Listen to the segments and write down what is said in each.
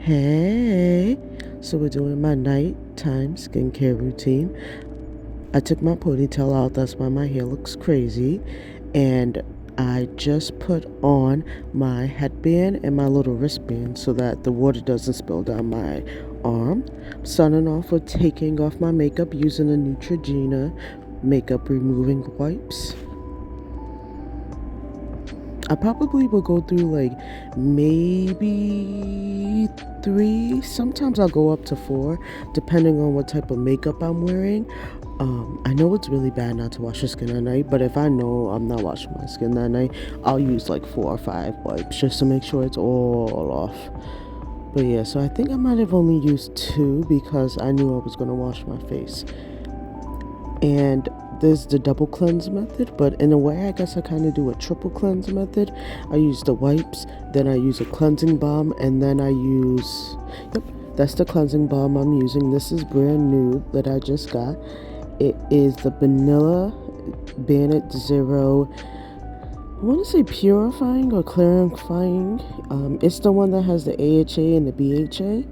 Hey, so we're doing my nighttime skincare routine. I took my ponytail out, that's why my hair looks crazy, and I just put on my headband and my little wristband so that the water doesn't spill down my arm. Starting off with taking off my makeup using a Neutrogena makeup removing wipes. I probably will go through like maybe 3. Sometimes I'll go up to 4, depending on what type of makeup I'm wearing. I know it's really bad not to wash your skin at night, but if I know I'm not washing my skin that night, I'll use like 4 or 5 wipes just to make sure it's all off. But yeah, so I think I might have only used 2 because I knew I was going to wash my face. And there's the double cleanse method, but in a way I guess I kind of do a triple cleanse method. I use the wipes, then I use a cleansing balm, and then I use, that's the cleansing balm I'm using. This is brand new that I just got. It is the Vanilla Banet Zero, I want to say purifying or clarifying. It's the one that has the AHA and the BHA.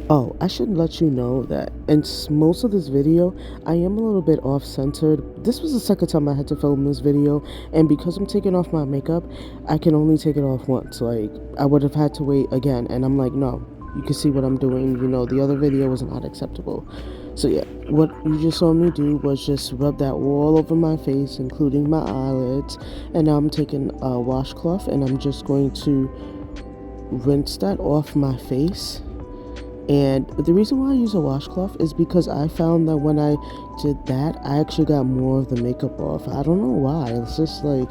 Oh, I should let you know that in most of this video, I am a little bit off-centered. This was the second time I had to film this video, and because I'm taking off my makeup, I can only take it off once. Like, I would have had to wait again, and I'm like, no, you can see what I'm doing. You know, the other video was not acceptable. So yeah, what you just saw me do was just rub that all over my face, including my eyelids, and now I'm taking a washcloth, and I'm just going to rinse that off my face. And the reason why I use a washcloth is because I found that when I did that, I actually got more of the makeup off. I don't know why. It's just like,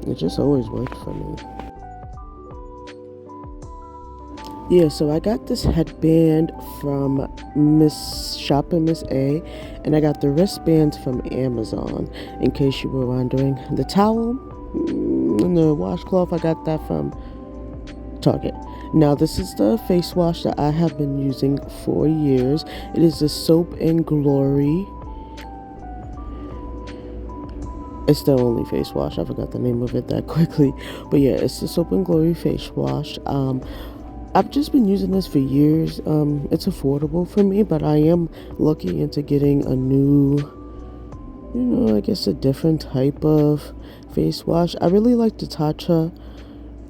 it just always worked for me. Yeah, so I got this headband from Shopping Miss A, and I got the wristbands from Amazon, in case you were wondering. The towel and the washcloth, I got that from Target. Now this is the face wash that I have been using for years. It is the Soap and Glory. It's the only face wash. I forgot the name of it that quickly. But yeah, it's the Soap and Glory face wash. I've just been using this for years. It's affordable for me, but I am looking into getting a new, I guess a different type of face wash. I really like the Tatcha,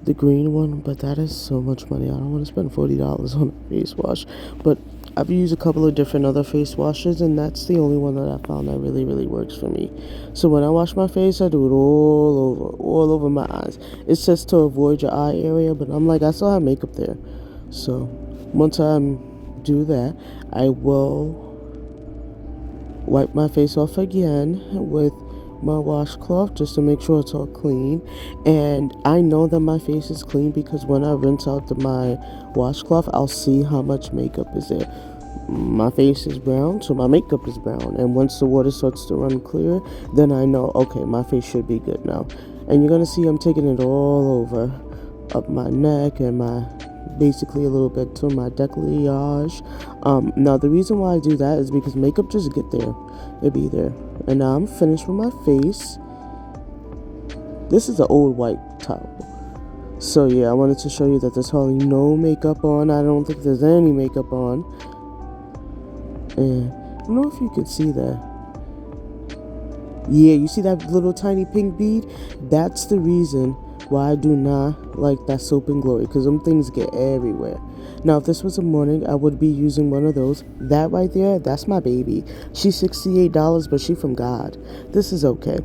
the green one, but that is so much money. I don't want to spend $40 on a face wash. But I've used a couple of different other face washes, and that's the only one that I found that really, really works for me. So when I wash my face, I do it all over my eyes. It says to avoid your eye area, but I'm like, I still have makeup there. So once I do that, I will wipe my face off again with my washcloth just to make sure it's all clean. And I know that my face is clean because when I rinse out my washcloth, I'll see how much makeup is there. My face is brown, so my makeup is brown, and once the water starts to run clear, then I know, okay, my face should be good now. And you're gonna see I'm taking it all over, up my neck and basically a little bit to my décolletage. Now the reason why I do that is because makeup just get there. It be there. And now I'm finished with my face. This is an old white towel. So yeah, I wanted to show you that there's hardly no makeup on. I don't think there's any makeup on. And I don't know if you could see that. Yeah, you see that little tiny pink bead? That's the reason why I do not like that Soap and Glory, because them things get everywhere. Now, if this was a morning, I would be using one of those. That right there, that's my baby. She's $68, but she from God. This is okay.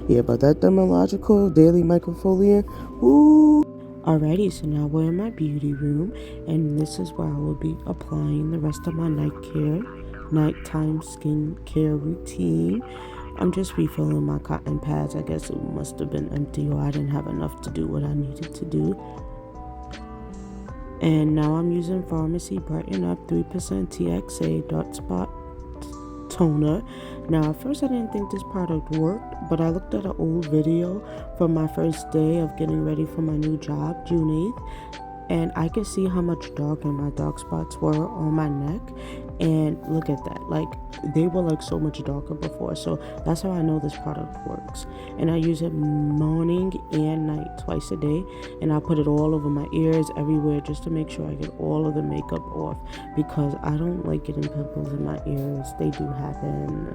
Yeah, but that Dermalogical Daily Microfoliant, ooh. Alrighty, so now we're in my beauty room, and this is where I will be applying the rest of my nighttime skincare routine. I'm just refilling my cotton pads. I guess it must have been empty, or I didn't have enough to do what I needed to do. And now I'm using Farmacy Brighten Up 3% TXA Dark Spot Toner. Now, at first I didn't think this product worked, but I looked at an old video from my first day of getting ready for my new job, June 8th. and I could see how much darker my dark spots were on my neck. And look at that, like they were like so much darker before. So that's how I know this product works. And I use it morning and night, twice a day. And I put it all over my ears, everywhere, just to make sure I get all of the makeup off, because I don't like getting pimples in my ears. They do happen.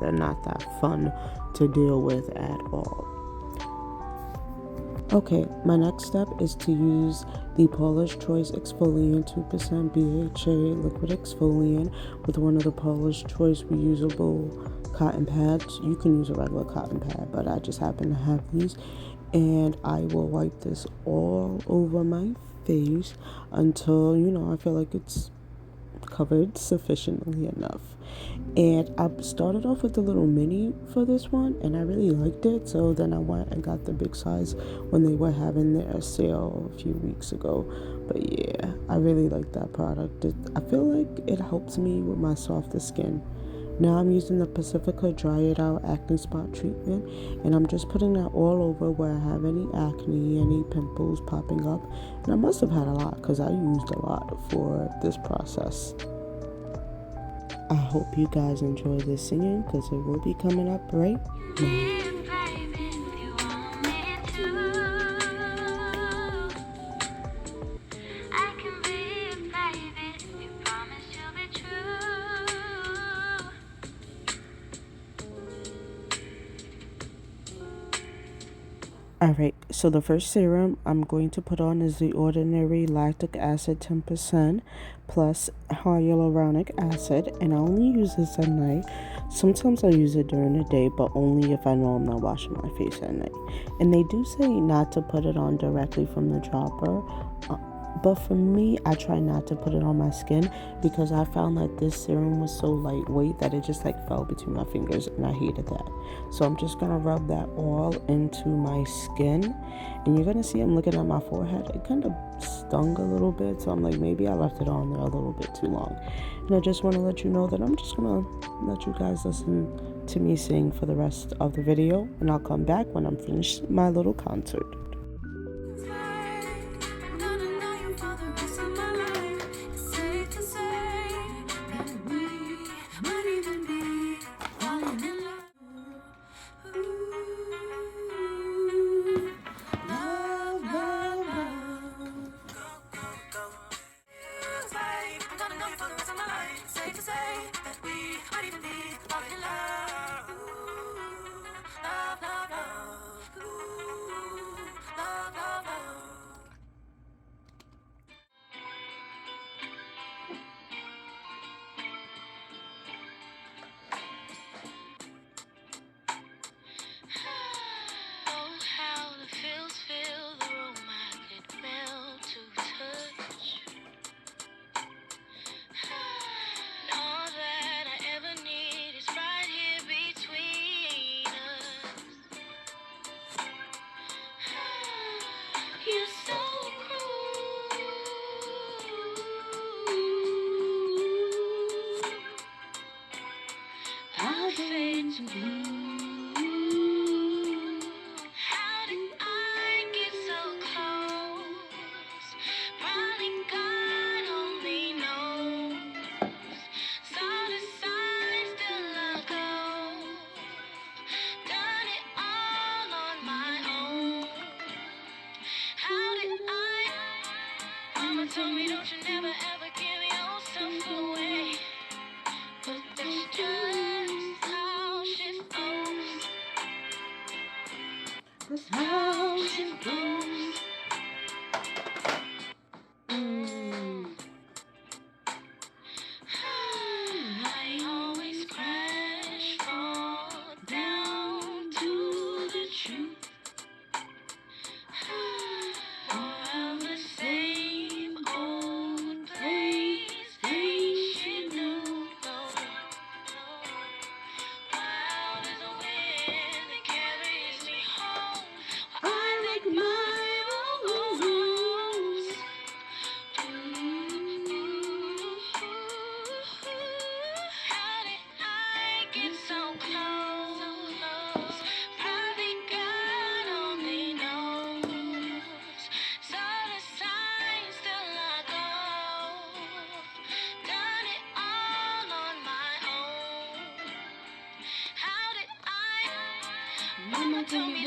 They're not that fun to deal with at all. Okay, my next step is to use the Paula's Choice Exfoliant 2% BHA liquid exfoliant with one of the Paula's Choice reusable cotton pads. You can use a regular cotton pad, but I just happen to have these. And I will wipe this all over my face until, I feel like it's covered sufficiently enough. And I started off with the little mini for this one, and I really liked it. So then I went and got the big size when they were having their sale a few weeks ago. But yeah, I really like that product. I feel like it helps me with my softer skin. Now I'm using the Pacifica Dry It Out Acne Spot Treatment, and I'm just putting that all over where I have any acne, any pimples popping up. And I must have had a lot because I used a lot for this process. I hope you guys enjoy this singing, because it will be coming up right now. Alright, so the first serum I'm going to put on is the Ordinary Lactic Acid 10% plus Hyaluronic Acid, and I only use this at night. Sometimes I use it during the day, but only if I know I'm not washing my face at night. And they do say not to put it on directly from the dropper, but for me, I try not to put it on my skin, because I found that this serum was so lightweight that it just like fell between my fingers, and I hated that. So I'm just gonna rub that all into my skin, and you're gonna see I'm looking at my forehead. It kind of stung a little bit, so I'm like, maybe I left it on there a little bit too long. And I just want to let you know that I'm just gonna let you guys listen to me sing for the rest of the video, and I'll come back when I'm finished my little concert.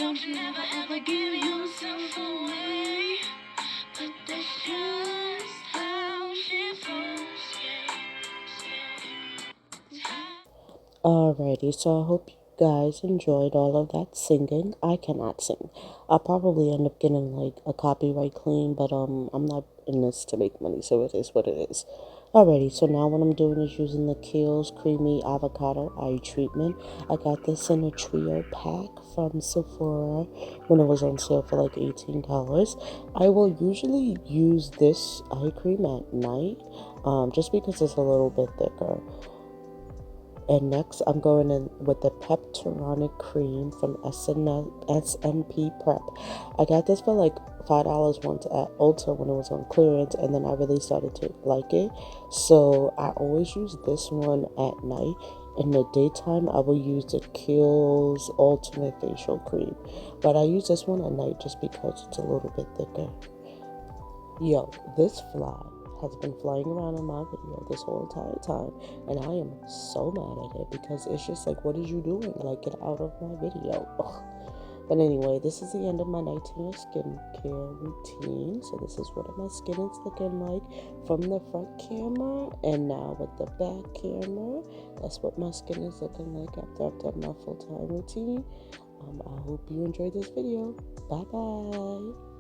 Don't you never ever give yourself away. But that's just how she feels. Alrighty, so I hope you guys enjoyed all of that singing. I cannot sing. I'll probably end up getting like a copyright claim, but I'm not in this to make money, so it is what it is. Alrighty, so now what I'm doing is using the Kiehl's Creamy Avocado Eye Treatment. I got this in a trio pack from Sephora when it was on sale for like $18. I will usually use this eye cream at night, just because it's a little bit thicker. And next, I'm going in with the Hyluronic cream from S&P Prep. I got this for like $5 once at Ulta when it was on clearance, and then I really started to like it. So I always use this one at night. In the daytime, I will use the Kiehl's Ultimate Facial Cream. But I use this one at night just because it's a little bit thicker. Yo, this fly has been flying around in my video this whole entire time, and I am so mad at it because it's just like, what is you doing? Like, get out of my video. Ugh. But anyway, this is the end of my nighttime skincare routine. So this is what my skin is looking like from the front camera, and now with the back camera, that's what my skin is looking like after I've done my full-time routine. I hope you enjoyed this video. Bye bye.